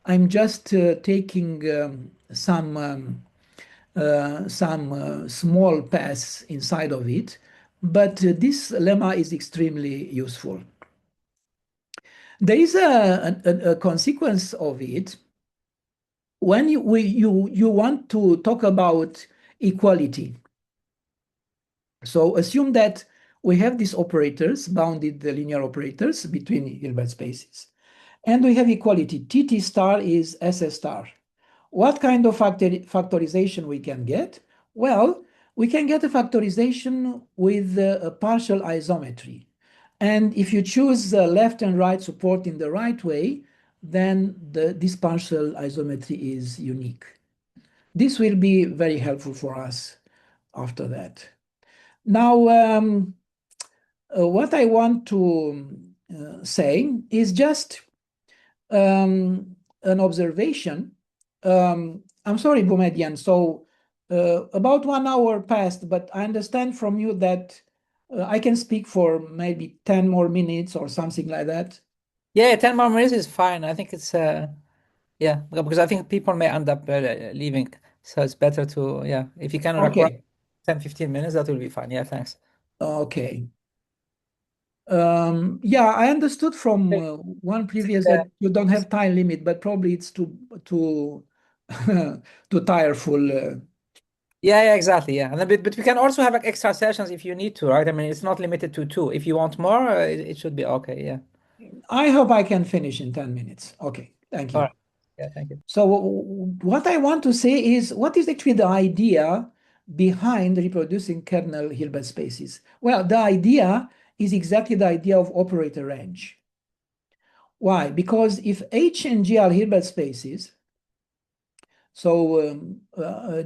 I'm just taking some small paths inside of it, but this lemma is extremely useful. There is a consequence of it when you want to talk about equality. So assume that we have these operators, bounded linear operators between Hilbert spaces, and we have equality. TT star is SS star. What kind of factorization we can get? Well, we can get a factorization with a partial isometry. And if you choose the left and right support in the right way, then this partial isometry is unique. This will be very helpful for us after that. Now, what I want to say is just an observation. I'm sorry, Boumediene. So about 1 hour passed, but I understand from you that I can speak for maybe 10 more minutes or something like that. Yeah, 10 more minutes is fine. I think it's yeah, because I think people may end up leaving. So it's better to, yeah, if you can record Okay. 10, 15 minutes, that will be fine. Yeah, thanks. Okay. Yeah, I understood from one previous that you don't have time limit, but probably it's too too tireful. Yeah, yeah, exactly. Yeah. And then, but we can also have like extra sessions if you need to, right? I mean, it's not limited to two. If you want more, it should be okay. Yeah. I hope I can finish in 10 minutes. Okay, thank All you. right. Yeah, thank you. So what I want to say is, what is actually the idea behind reproducing kernel Hilbert spaces? Well, the idea is exactly the idea of operator range. Why? Because if H and G are Hilbert spaces, so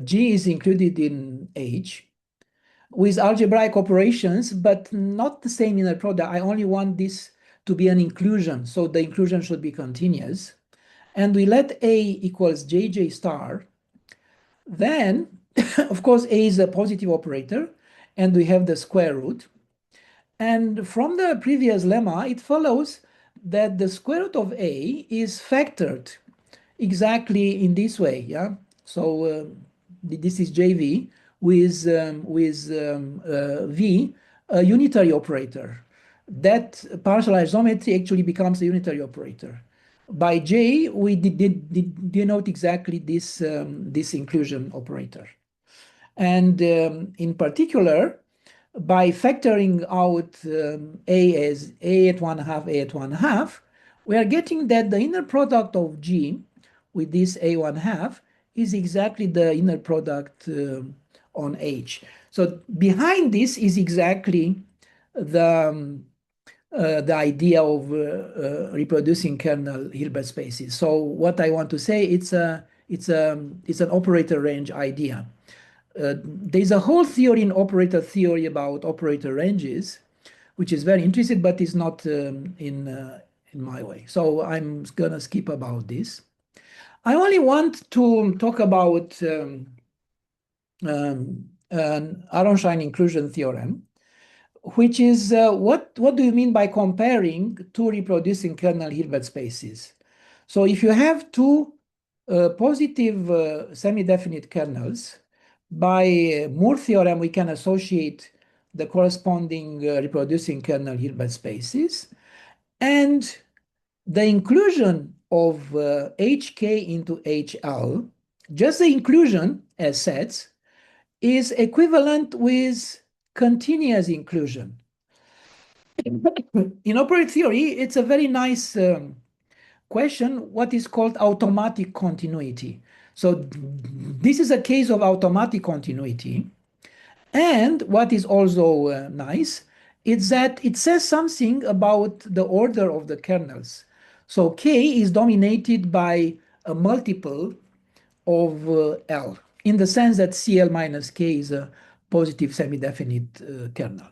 G is included in H with algebraic operations, but not the same inner product. I only want this to be an inclusion, so the inclusion should be continuous. And we let A equals JJ star, then, of course, A is a positive operator, and we have the square root. And from the previous lemma, it follows that the square root of A is factored exactly in this way. Yeah. So this is JV with V, a unitary operator. That partial isometry actually becomes a unitary operator. By J, we denote exactly this inclusion operator. And in particular, by factoring out A as A at 1/2, A at 1/2, we are getting that the inner product of G with this A 1/2 is exactly the inner product on H. So behind this is exactly the idea of reproducing kernel Hilbert spaces. So what I want to say, it's an operator range idea. There's a whole theory in operator theory about operator ranges, which is very interesting, but is not in my way. So I'm gonna skip about this. I only want to talk about an Aronshine inclusion theorem, which is what do you mean by comparing two reproducing kernel Hilbert spaces? So if you have two positive semi-definite kernels, by Moore theorem, we can associate the corresponding reproducing kernel Hilbert spaces. And the inclusion of HK into HL, just the inclusion as sets, is equivalent with continuous inclusion. In operator theory, it's a very nice question, what is called automatic continuity. So this is a case of automatic continuity. And what is also nice is that it says something about the order of the kernels. So K is dominated by a multiple of L, in the sense that CL minus K is a positive semi-definite kernel.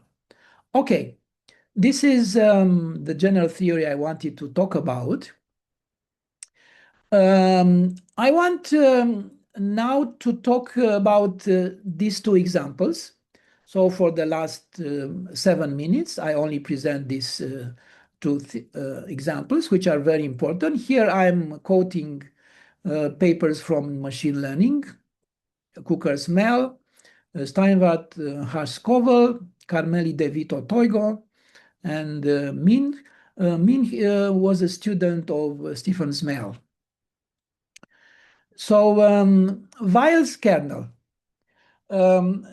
Okay, this is the general theory I wanted to talk about. I want now to talk about these two examples. So for the last 7 minutes, I only present these two examples, which are very important. Here I'm quoting papers from machine learning, Cooker's Mel, Steinwart, Harskovel, Carmeli De Vito Toigo, and Min. Min was a student of Stephen Smell. So Weil's kernel.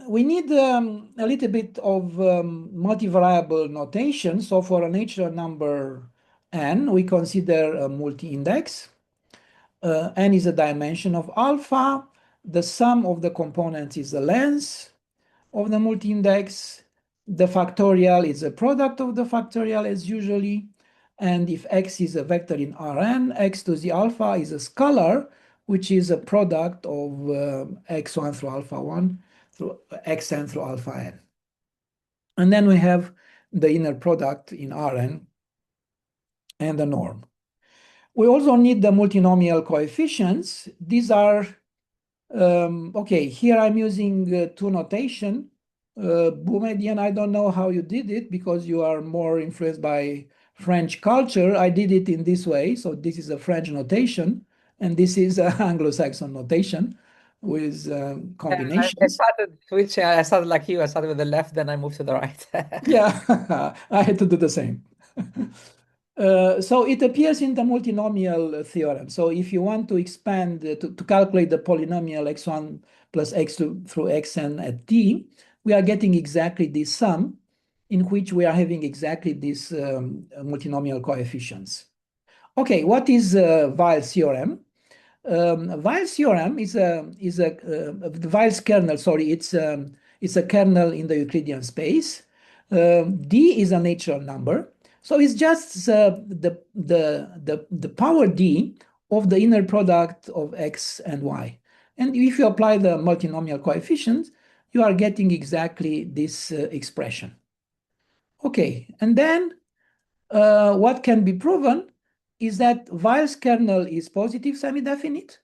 We need a little bit of multivariable notation. So for a natural number n, we consider a multi-index. N is a dimension of alpha. The sum of the components is the length of the multi-index. The factorial is a product of the factorial as usually. And if x is a vector in Rn, x to the alpha is a scalar, which is a product of x1 through alpha 1 through xn through alpha n. And then we have the inner product in Rn and the norm. We also need the multinomial coefficients. These are, okay, here I'm using two notation. Boumediene, I don't know how you did it because you are more influenced by French culture. I did it in this way. So this is a French notation, and this is an Anglo-Saxon notation with I combinations. started switching. I started like you. I started with the left, then I moved to the right. Yeah, I had to do the same. So it appears in the multinomial theorem. So if you want to expand to calculate the polynomial x1 plus x2 through xn at t, we are getting exactly this sum in which we are having exactly these multinomial coefficients. Okay, what is Weil's theorem? Weil's theorem is Weil's kernel. Sorry, it's a kernel in the Euclidean space. D is a natural number, so it's just the power D of the inner product of x and y. And if you apply the multinomial coefficients, you are getting exactly this expression. Okay, and then what can be proven is that Weil's kernel is positive semi-definite.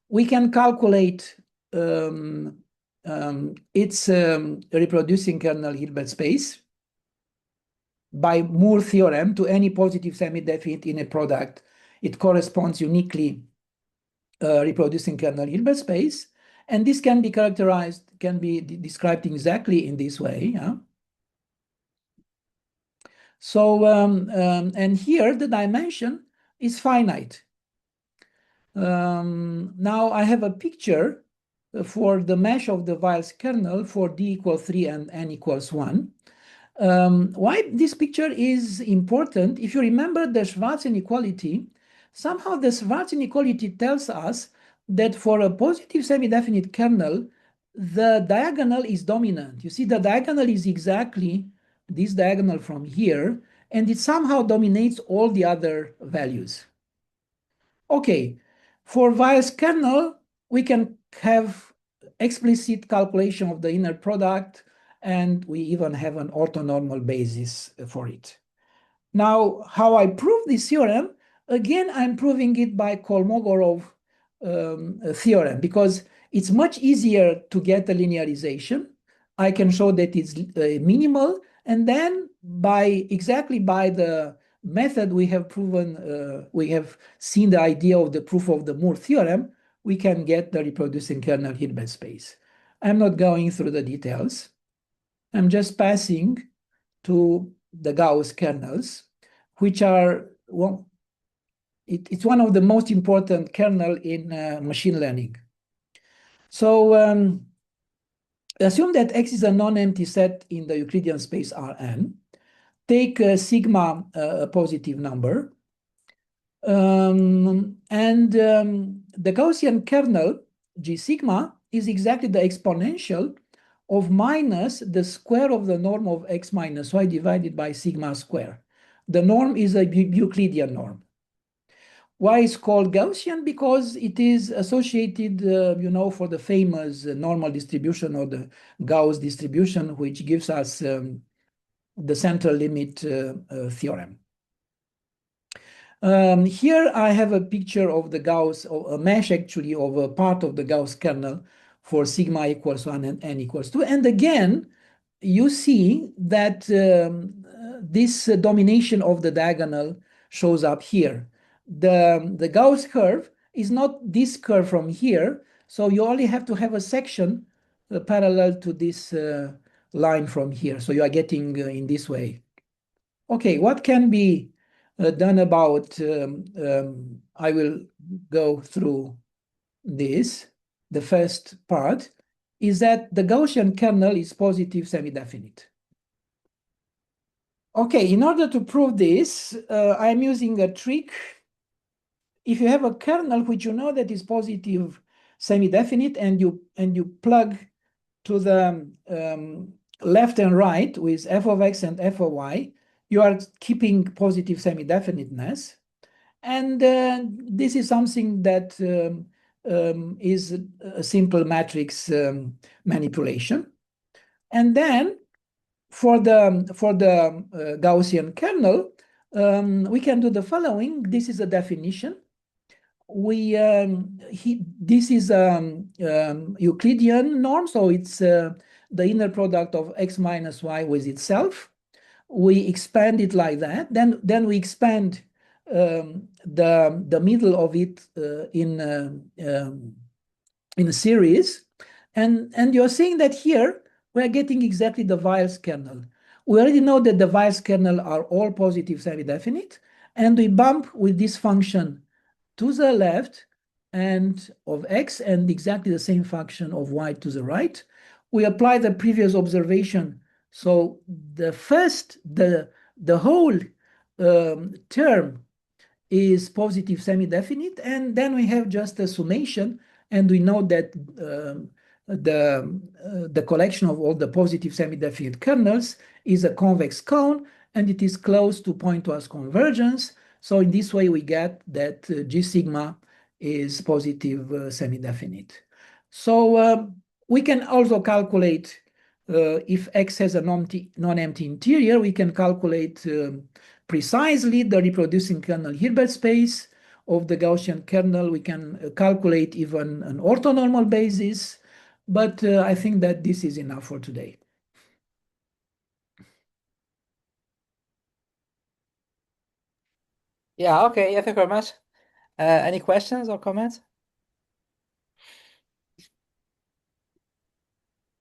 We can calculate its reproducing kernel Hilbert space by Moore theorem to any positive semi-definite in a product. It corresponds uniquely reproducing kernel Hilbert space. And this can be characterized, can be described exactly in this way. Yeah? So, and here the dimension is finite. Now I have a picture for the mesh of the Weil's kernel for d equals 3 and n equals 1. Why this picture is important? If you remember the Schwarz inequality, somehow the Schwarz inequality tells us that for a positive semi-definite kernel, the diagonal is dominant. You see, the diagonal is exactly this diagonal from here, and it somehow dominates all the other values. Okay, for Weil's kernel, we can have explicit calculation of the inner product, and we even have an orthonormal basis for it. Now, how I prove this theorem? Again, I'm proving it by Kolmogorov theorem because it's much easier to get a linearization. I can show that it's minimal, and then exactly by the method we have proven, we have seen the idea of the proof of the Moore theorem, we can get the reproducing kernel Hilbert space. I'm not going through the details. I'm just passing to the Gauss kernels, which are, well, it's one of the most important kernel in machine learning. So assume that X is a non-empty set in the Euclidean space Rn. Take sigma a positive number. The Gaussian kernel, G sigma, is exactly the exponential of minus the square of the norm of x minus y divided by sigma square. The norm is a Euclidean norm. Why is called Gaussian? Because it is associated, for the famous normal distribution or the Gauss distribution, which gives us the central limit theorem. Here I have a picture of the Gauss, or a mesh actually of a part of the Gauss kernel for sigma equals 1 and n equals 2. And again, you see that this domination of the diagonal shows up here. The Gauss curve is not this curve from here, so you only have to have a section parallel to this line from here. So you are getting in this way. Okay, what can be done about, I will go through this. The first part is that the Gaussian kernel is positive semi-definite. Okay, in order to prove this, I'm using a trick. If you have a kernel which you know that is positive semi-definite and you plug to the left and right with f of x and f of y, you are keeping positive semi-definiteness. And this is something that is a simple matrix manipulation. And then for the Gaussian kernel, we can do the following. This is a definition. This is Euclidean norm, so it's the inner product of x minus y with itself. We expand it like that. Then we expand the middle of it in a series, and you're seeing that here we're getting exactly the Weier's kernel. We already know that the Weier's kernel are all positive semi-definite, and we bump with this function to the left and of x and exactly the same function of y to the right. We apply the previous observation. So the whole term is positive semi-definite, and then we have just a summation, and we know that the collection of all the positive semi-definite kernels is a convex cone, and it is close to pointwise convergence. So in this way, we get that G sigma is positive semi-definite. So we can also calculate if X has a non-empty interior, we can calculate precisely the reproducing kernel Hilbert space of the Gaussian kernel. We can calculate even an orthonormal basis, but I think that this is enough for today. Yeah, okay, yeah, thank you very much. Any questions or comments?